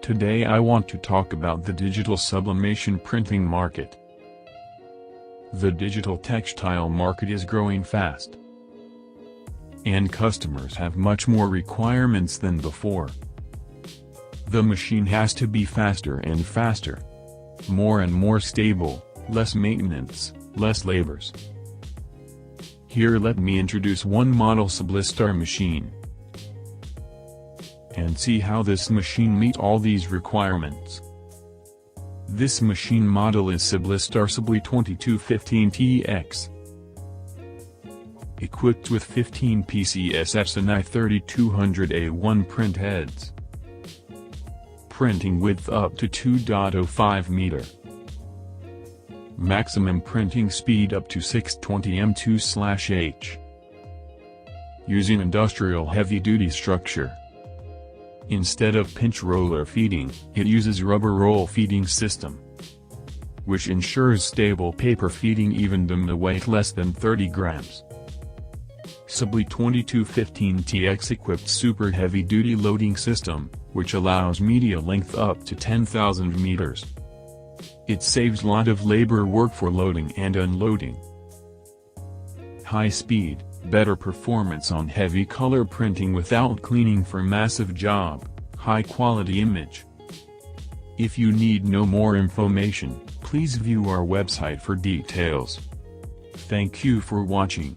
Today I want to talk about the digital sublimation printing market. The digital textile market is growing fast, and customers have much more requirements than before. The machine has to be faster and faster, more and more stable, less maintenance, less labors. Here let me introduce one model SUBLISTAR machine, and see how this machine meets all these requirements. This machine model is SUBLISTAR SUBLI-2215TX. Equipped with 15 PCSFs and I3200A1 print heads. Printing width up to 2.05 meter. Maximum printing speed up to 620 m2/h. Using industrial heavy-duty structure. Instead of pinch roller feeding, it uses rubber roll feeding system, which ensures stable paper feeding even them the weight less than 30 grams. SUBLI-2215TX equipped super heavy-duty loading system, which allows media length up to 10,000 meters. It saves lot of labor work for loading and unloading. High speed, better performance on heavy color printing without cleaning for massive job, high quality image. If you need no more information, please view our website for details. Thank you for watching.